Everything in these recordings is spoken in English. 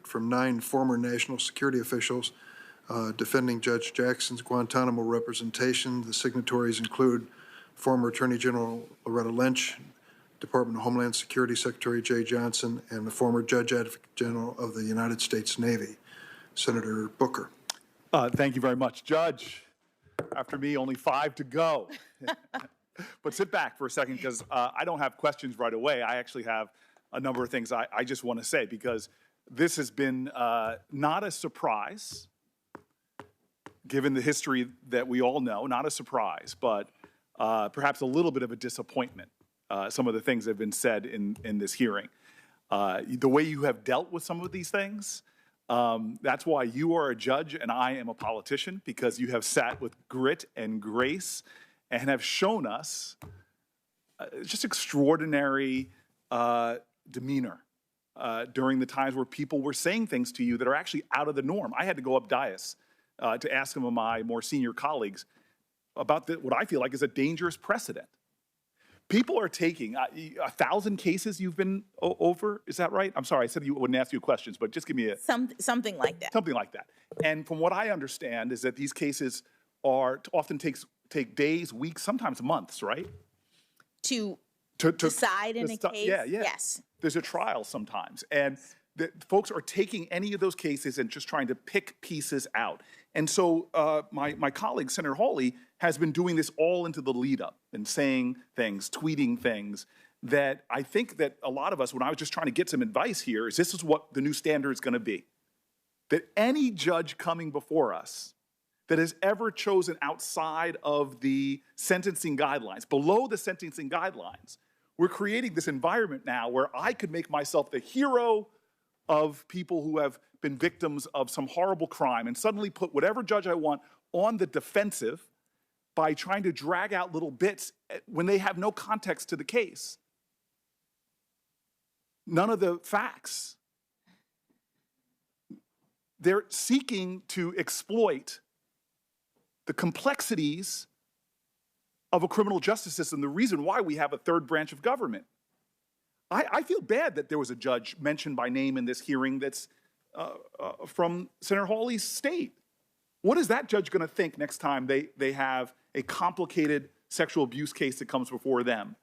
from 9 former national security officials defending Judge Jackson's Guantanamo representation. The signatories include former Attorney General Loretta Lynch, Department of Homeland Security Secretary Jay Johnson, and the former Judge Advocate General of the United States Navy, Senator Booker. Thank you very much, Judge. After me, only 5 to go. But sit back for a second, because I don't have questions right away. I actually have a number of things I just want to say, because this has been not a surprise, given the history that we all know, not a surprise, but perhaps a little bit of a disappointment, some of the things that have been said in this hearing. The way you have dealt with some of these things, that's why you are a judge and I am a politician, because you have sat with grit and grace and have shown us just extraordinary demeanor during the times where people were saying things to you that are actually out of the norm. I had to go up dais to ask some of my more senior colleagues about what I feel like is a dangerous precedent. People are taking 1,000 cases you've been over, is that right? I'm sorry, I said you wouldn't ask you questions, but just give me something like that. Something like that. And from what I understand is that these cases often take days, weeks, sometimes months, right? To decide in a case? Yeah. Yes. There's a trial sometimes. And folks are taking any of those cases and just trying to pick pieces out. And so my colleague, Senator Hawley, has been doing this all into the lead up and saying things, tweeting things that I think that a lot of us, when I was just trying to get some advice here, is this is what the new standard is going to be. That any judge coming before us that has ever chosen outside of the sentencing guidelines, below the sentencing guidelines, we're creating this environment now where I could make myself the hero of people who have been victims of some horrible crime and suddenly put whatever judge I want on the defensive by trying to drag out little bits when they have no context to the case. None of the facts. They're seeking to exploit the complexities of a criminal justice system, the reason why we have a third branch of government. I feel bad that there was a judge mentioned by name in this hearing that's from Senator Hawley's state. What is that judge going to think next time they have a complicated sexual abuse case that comes before them,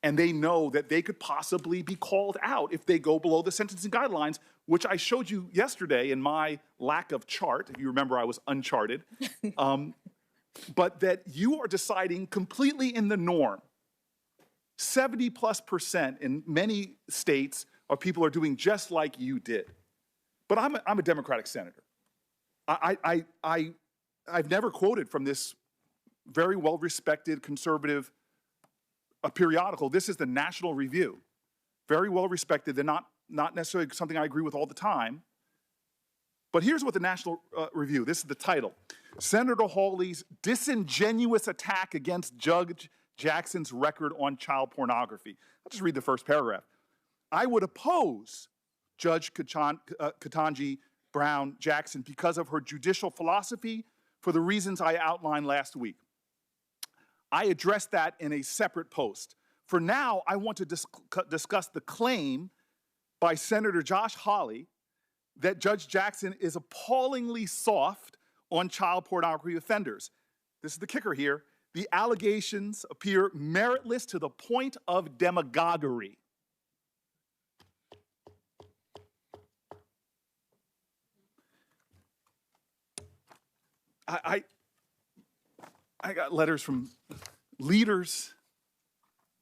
and they know that they could possibly be called out if they go below the sentencing guidelines, which I showed you yesterday in my lack of chart. If you remember, I was uncharted. But that you are deciding completely in the norm. 70+% in many states of people are doing just like you did. But I'm a Democratic senator. I've never quoted from this very well-respected conservative periodical. This is the National Review. Very well-respected. They're not necessarily something I agree with all the time. But here's what the National Review, this is the title. Senator Hawley's disingenuous attack against Judge Jackson's record on child pornography. I'll just read the first paragraph. I would oppose Judge Ketanji Brown Jackson because of her judicial philosophy for the reasons I outlined last week. I addressed that in a separate post. For now, I want to discuss the claim by Senator Josh Hawley that Judge Jackson is appallingly soft on child pornography offenders. This is the kicker here. The allegations appear meritless to the point of demagoguery. I got letters from leaders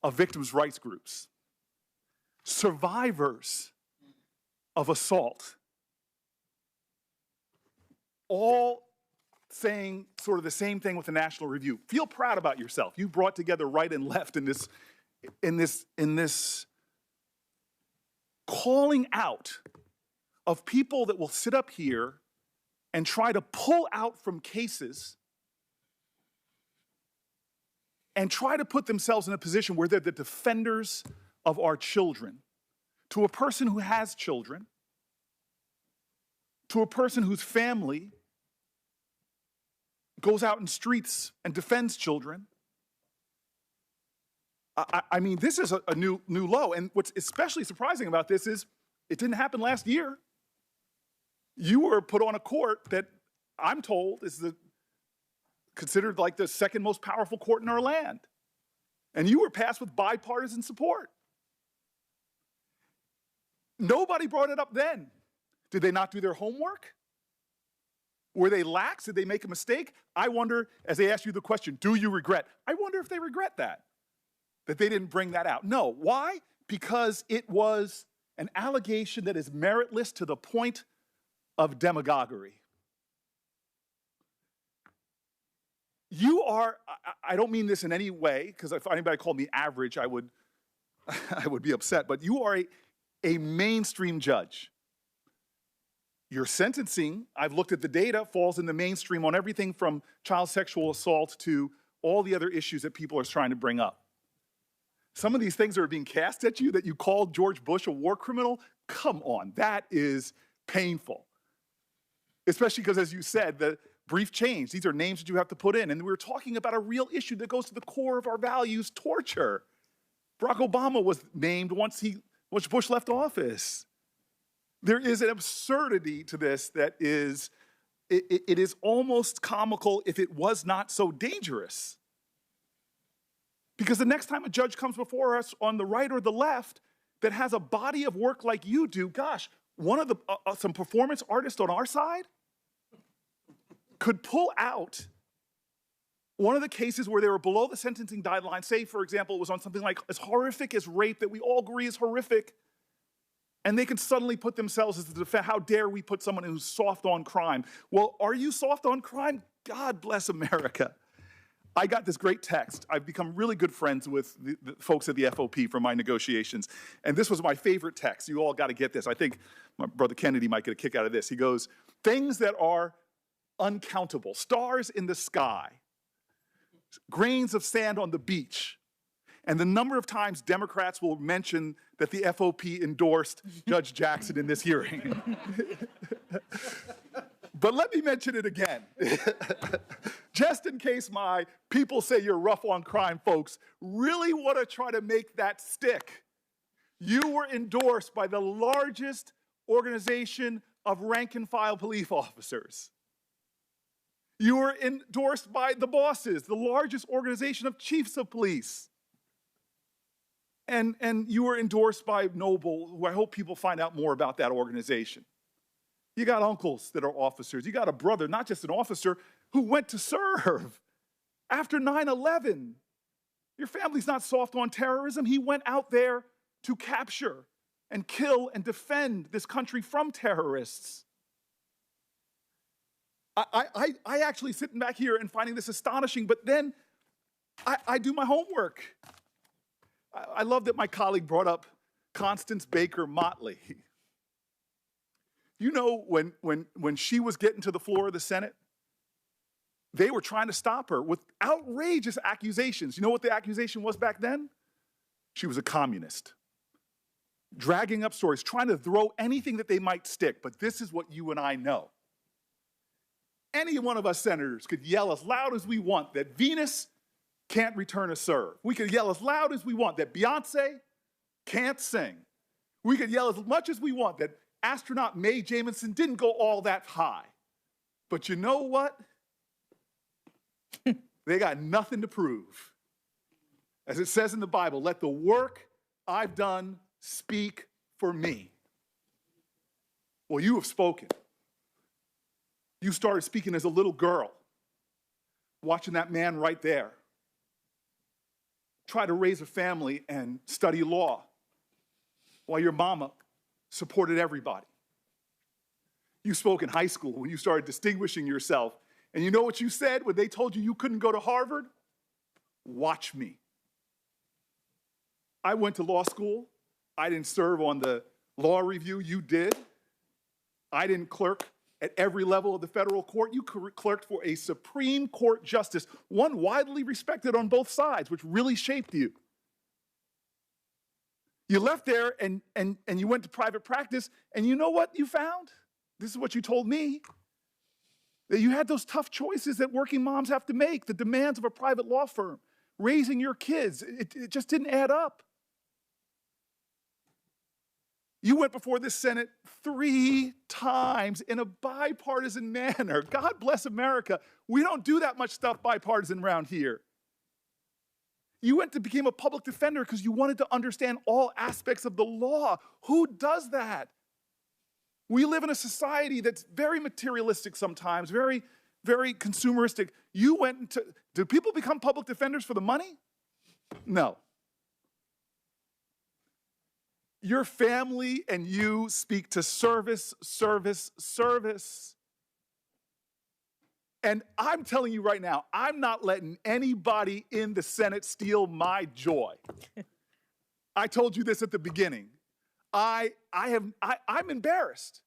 of victims' rights groups, survivors of assault, all saying sort of the same thing with the National Review. Feel proud about yourself. You brought together right and left in this calling out of people that will sit up here and try to pull out from cases and try to put themselves in a position where they're the defenders of our children. To a person who has children, to a person whose family goes out in streets and defends children. I mean, this is a new low. And what's especially surprising about this is it didn't happen last year. You were put on a court that I'm told is considered like the second most powerful court in our land. And you were passed with bipartisan support. Nobody brought it up then. Did they not do their homework? Were they lax? Did they make a mistake? I wonder, as they ask you the question, do you regret? I wonder if they regret that they didn't bring that out. No. Why? Because it was an allegation that is meritless to the point of demagoguery. You are, I don't mean this in any way, because if anybody called me average, I would be upset, but you are a mainstream judge. Your sentencing, I've looked at the data, falls in the mainstream on everything from child sexual assault to all the other issues that people are trying to bring up. Some of these things that are being cast at you, that you called George Bush a war criminal, come on, that is painful. Especially because, as you said, the brief change, these are names that you have to put in. And we're talking about a real issue that goes to the core of our values, torture. Barack Obama was named once Bush left office. There is an absurdity to this that is, it is almost comical if it was not so dangerous. Because the next time a judge comes before us on the right or the left that has a body of work like you do, gosh, one of the some performance artists on our side could pull out one of the cases where they were below the sentencing guideline. Say, for example, it was on something like as horrific as rape that we all agree is horrific. And they can suddenly put themselves as the defense. How dare we put someone who's soft on crime? Well, are you soft on crime? God bless America. I got this great text. I've become really good friends with the folks at the FOP from my negotiations. And this was my favorite text. You all got to get this. I think my brother Kennedy might get a kick out of this. He goes, things that are uncountable, stars in the sky, grains of sand on the beach, and the number of times Democrats will mention that the FOP endorsed Judge Jackson in this hearing. But let me mention it again. Just in case my people say you're rough on crime folks really want to try to make that stick. You were endorsed by the largest organization of rank and file police officers. You were endorsed by the bosses, the largest organization of chiefs of police. And you were endorsed by Noble, who I hope people find out more about that organization. You got uncles that are officers. You got a brother, not just an officer, who went to serve after 9/11. Your family's not soft on terrorism. He went out there to capture and kill and defend this country from terrorists. I actually sitting back here and finding this astonishing, but then I do my homework. I love that my colleague brought up Constance Baker Motley. You know, when she was getting to the floor of the Senate, they were trying to stop her with outrageous accusations. You know what the accusation was back then? She was a communist. Dragging up stories, trying to throw anything that they might stick. But this is what you and I know. Any one of us senators could yell as loud as we want that Venus can't return a serve. We could yell as loud as we want that Beyonce can't sing. We could yell as much as we want that astronaut Mae Jemison didn't go all that high. But you know what? They got nothing to prove. As it says in the Bible, let the work I've done speak for me. Well, you have spoken. You started speaking as a little girl, watching that man right there try to raise a family and study law while your mama supported everybody. You spoke in high school when you started distinguishing yourself. And you know what you said when they told you you couldn't go to Harvard? Watch me. I went to law school. I didn't serve on the law review. You did. I didn't clerk at every level of the federal court. You clerked for a Supreme Court justice, one widely respected on both sides, which really shaped you. You left there and you went to private practice, and you know what you found? This is what you told me. That you had those tough choices that working moms have to make, the demands of a private law firm, raising your kids. It just didn't add up. You went before the Senate 3 times in a bipartisan manner. God bless America. We don't do that much stuff bipartisan around here. You became a public defender because you wanted to understand all aspects of the law. Who does that? We live in a society that's very materialistic sometimes, very, very consumeristic. Do people become public defenders for the money? No. Your family and you speak to service, service, service. And I'm telling you right now, I'm not letting anybody in the Senate steal my joy. I told you this at the beginning. I'm embarrassed.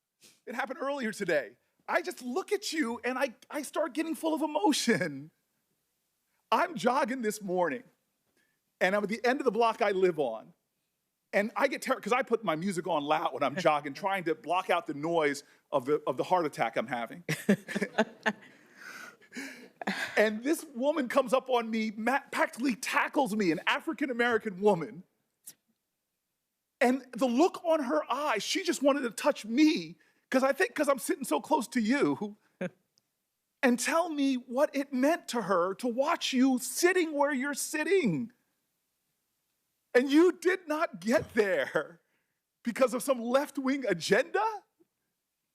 It happened earlier today. I just look at you and I start getting full of emotion. I'm jogging this morning, and I'm at the end of the block I live on. And I get terrified because I put my music on loud when I'm jogging, trying to block out the noise of the heart attack I'm having. And this woman comes up on me, practically tackles me, an African-American woman. And the look on her eyes, she just wanted to touch me because I'm sitting so close to you, and tell me what it meant to her to watch you sitting where you're sitting. And you did not get there because of some left-wing agenda.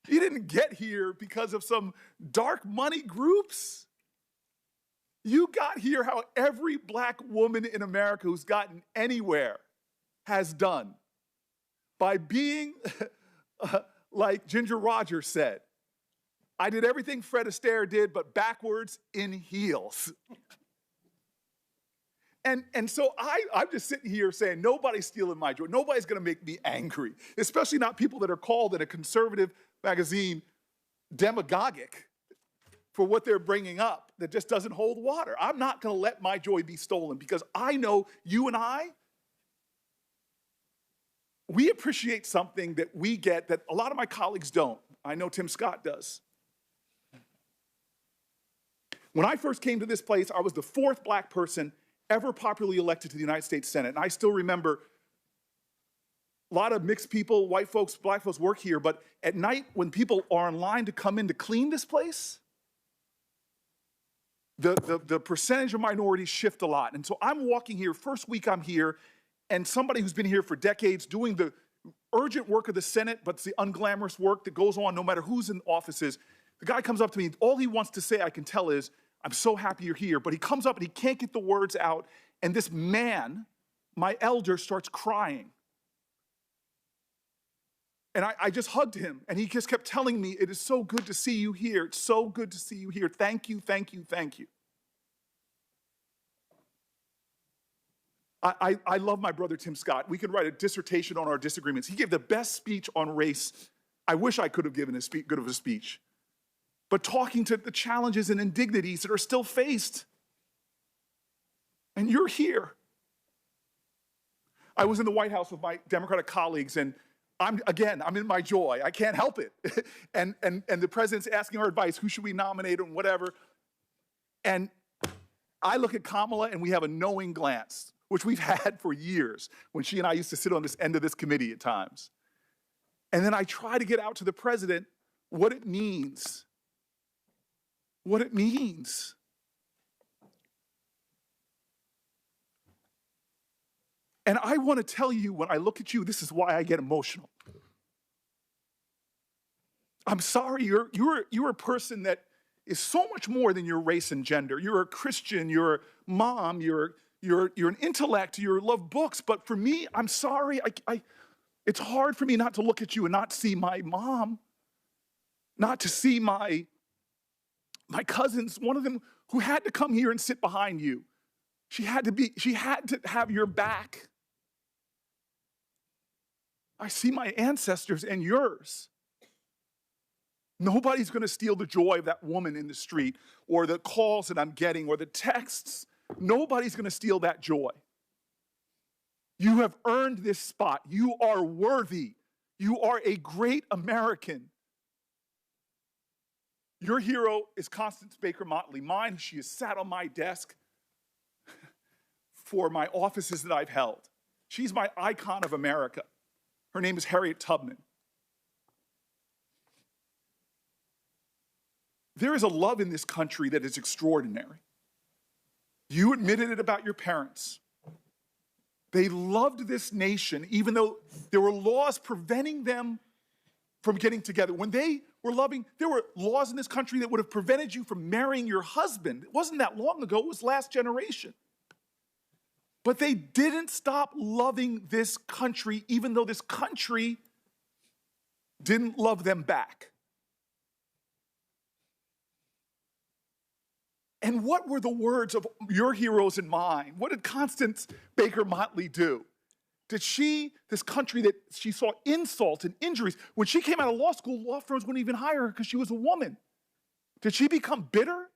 You didn't get here because of some dark money groups. You got here how every black woman in America who's gotten anywhere has done, by being like Ginger Rogers said, I did everything Fred Astaire did, but backwards in heels. And so I'm just sitting here saying, nobody's stealing my joy. Nobody's going to make me angry, especially not people that are called in a conservative magazine demagogic for what they're bringing up that just doesn't hold water. I'm not going to let my joy be stolen because I know you and we appreciate something that we get that a lot of my colleagues don't. I know Tim Scott does. When I first came to this place, I was the 4th black person ever popularly elected to the United States Senate. And I still remember a lot of mixed people, white folks, black folks work here, but at night when people are in line to come in to clean this place, the percentage of minorities shift a lot. And so I'm walking here, first week I'm here, and somebody who's been here for decades doing the urgent work of the Senate, but it's the unglamorous work that goes on no matter who's in offices. The guy comes up to me, all he wants to say, I can tell, is, I'm so happy you're here. But he comes up and he can't get the words out. And this man, my elder, starts crying. And I just hugged him. And he just kept telling me, it is so good to see you here. It's so good to see you here. Thank you, thank you, thank you. I love my brother Tim Scott. We could write a dissertation on our disagreements. He gave the best speech on race. I wish I could have given good of a speech. But talking to the challenges and indignities that are still faced. And you're here. I was in the White House with my Democratic colleagues, and I'm in my joy. I can't help it. and the president's asking our advice, who should we nominate and whatever. And I look at Kamala, and we have a knowing glance, which we've had for years when she and I used to sit on this end of this committee at times. And then I try to get out to the president what it means. What it means. And I want to tell you, when I look at you, this is why I get emotional. I'm sorry, you're a person that is so much more than your race and gender. You're a Christian, you're a mom, you're an intellect, you love books, but for me, I'm sorry, it's hard for me not to look at you and not see my mom, not to see my cousins, one of them who had to come here and sit behind you. She had to have your back. I see my ancestors and yours. Nobody's going to steal the joy of that woman in the street or the calls that I'm getting or the texts. Nobody's going to steal that joy. You have earned this spot. You are worthy. You are a great American. Your hero is Constance Baker Motley. Mine, she has sat on my desk for my offices that I've held. She's my icon of America. Her name is Harriet Tubman. There is a love in this country that is extraordinary. You admitted it about your parents. They loved this nation, even though there were laws preventing them from getting together. When they were loving, there were laws in this country that would have prevented you from marrying your husband. It wasn't that long ago, it was last generation. But they didn't stop loving this country, even though this country didn't love them back. And what were the words of your heroes and mine? What did Constance Baker Motley do? Did this country that she saw insult and injuries, when she came out of law school, law firms wouldn't even hire her because she was a woman. Did she become bitter?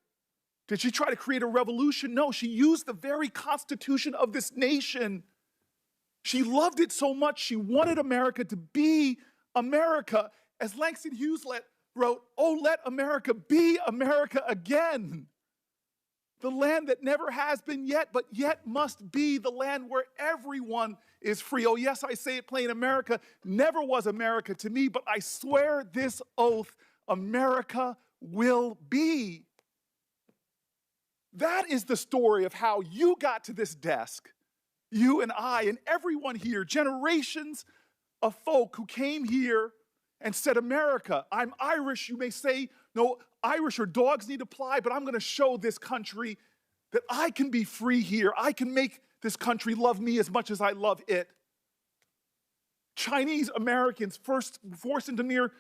Did she try to create a revolution? No, she used the very constitution of this nation. She loved it so much, she wanted America to be America. As Langston Hughes wrote, "Oh, let America be America again." The land that never has been yet, but yet must be the land where everyone is free. Oh, yes, I say it plain, America never was America to me, but I swear this oath, America will be. That is the story of how you got to this desk, you and I and everyone here, generations of folk who came here and said, America, I'm Irish. You may say, no, Irish or dogs need to fly, but I'm going to show this country that I can be free here. I can make this country love me as much as I love it. Chinese Americans first forced into near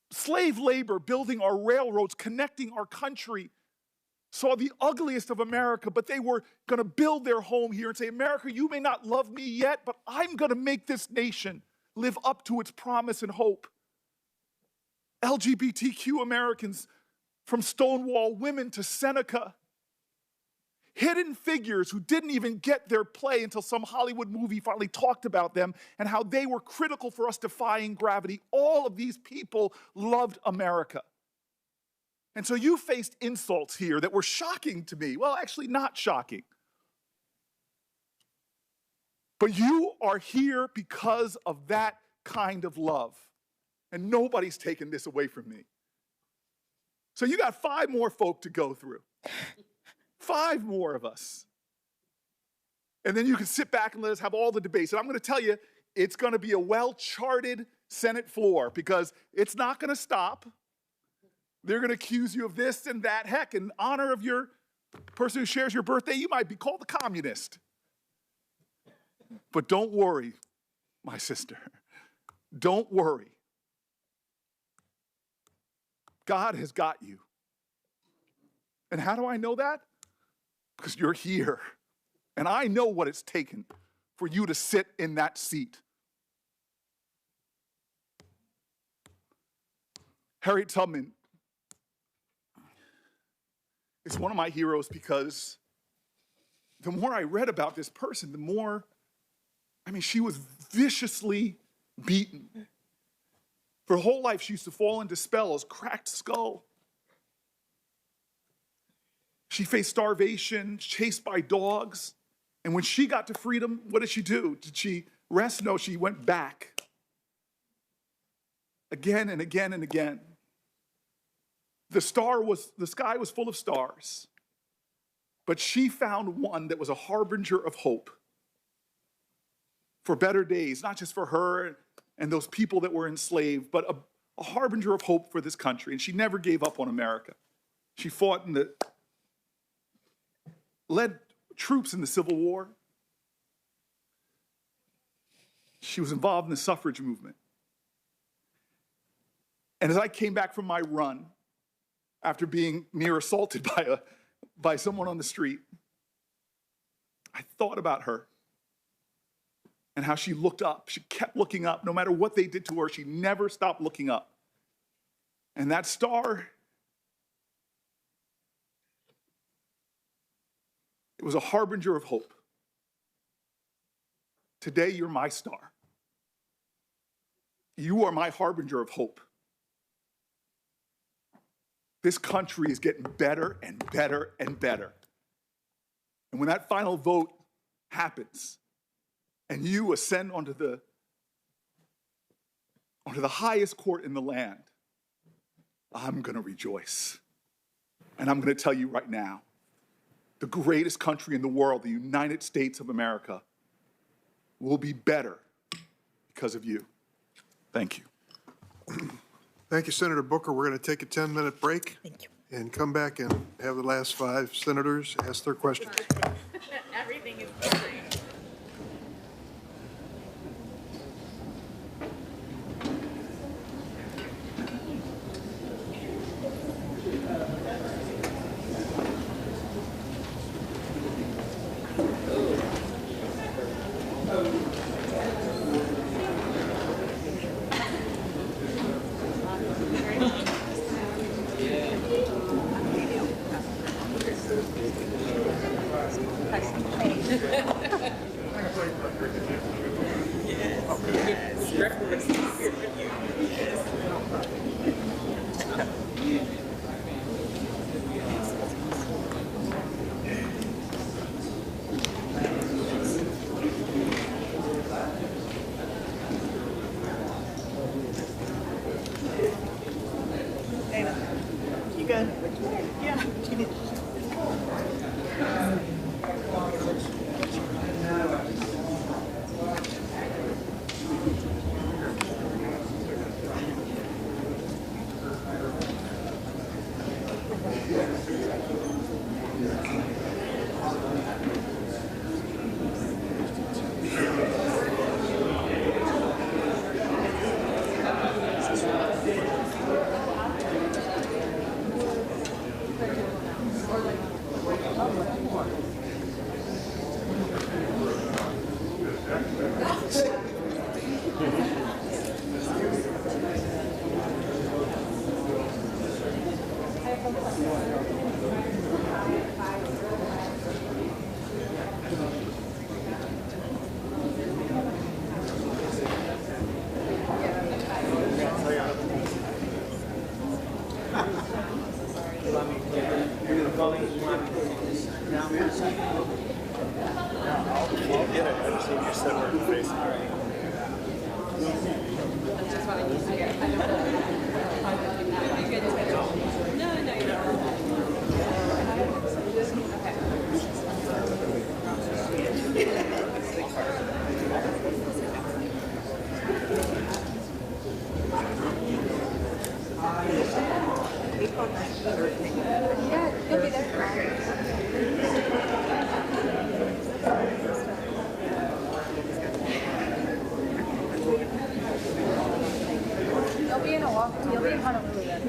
slave labor, building our railroads, connecting our country, saw the ugliest of America, but they were going to build their home here and say, America, you may not love me yet, but I'm going to make this nation live up to its promise and hope. LGBTQ Americans, from Stonewall women to Seneca, hidden figures who didn't even get their play until some Hollywood movie finally talked about them and how they were critical for us defying gravity. All of these people loved America. And so you faced insults here that were shocking to me. Well, actually not shocking. But you are here because of that kind of love. And nobody's taken this away from me. So you got 5 more folk to go through. 5 more of us. And then you can sit back and let us have all the debates. And I'm going to tell you, it's going to be a well-charted Senate floor because it's not going to stop. They're going to accuse you of this and that. Heck, in honor of your person who shares your birthday, you might be called a communist. But don't worry, my sister. Don't worry. God has got you. And how do I know that? Because you're here. And I know what it's taken for you to sit in that seat. Harriet Tubman is one of my heroes because the more I read about this person, the more, she was viciously beaten. For her whole life, she used to fall into spells, cracked skull. She faced starvation, chased by dogs. And when she got to freedom, what did she do? Did she rest? No, she went back. Again and again and again. The sky was full of stars. But she found one that was a harbinger of hope for better days, not just for her and those people that were enslaved, but a harbinger of hope for this country. And she never gave up on America. She fought led troops in the Civil War. She was involved in the suffrage movement. And as I came back from my run, after being near assaulted by someone on the street, I thought about her and how she looked up. She kept looking up. No matter what they did to her, she never stopped looking up. And that star, it was a harbinger of hope. Today, you're my star. You are my harbinger of hope. This country is getting better and better and better. And when that final vote happens and you ascend onto the under the highest court in the land, I'm going to rejoice. And I'm going to tell you right now, the greatest country in the world, the United States of America, will be better because of you. Thank you. Thank you, Senator Booker. We're going to take a 10-minute break. Thank you. And come back and have the last 5 senators ask their questions. Everything is great. You'll be in Honolulu then.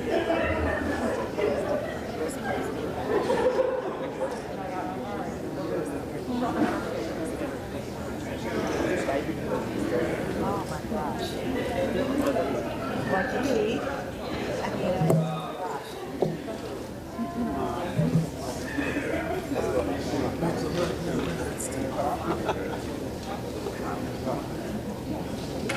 Oh my gosh. What you eat? I mean, gosh.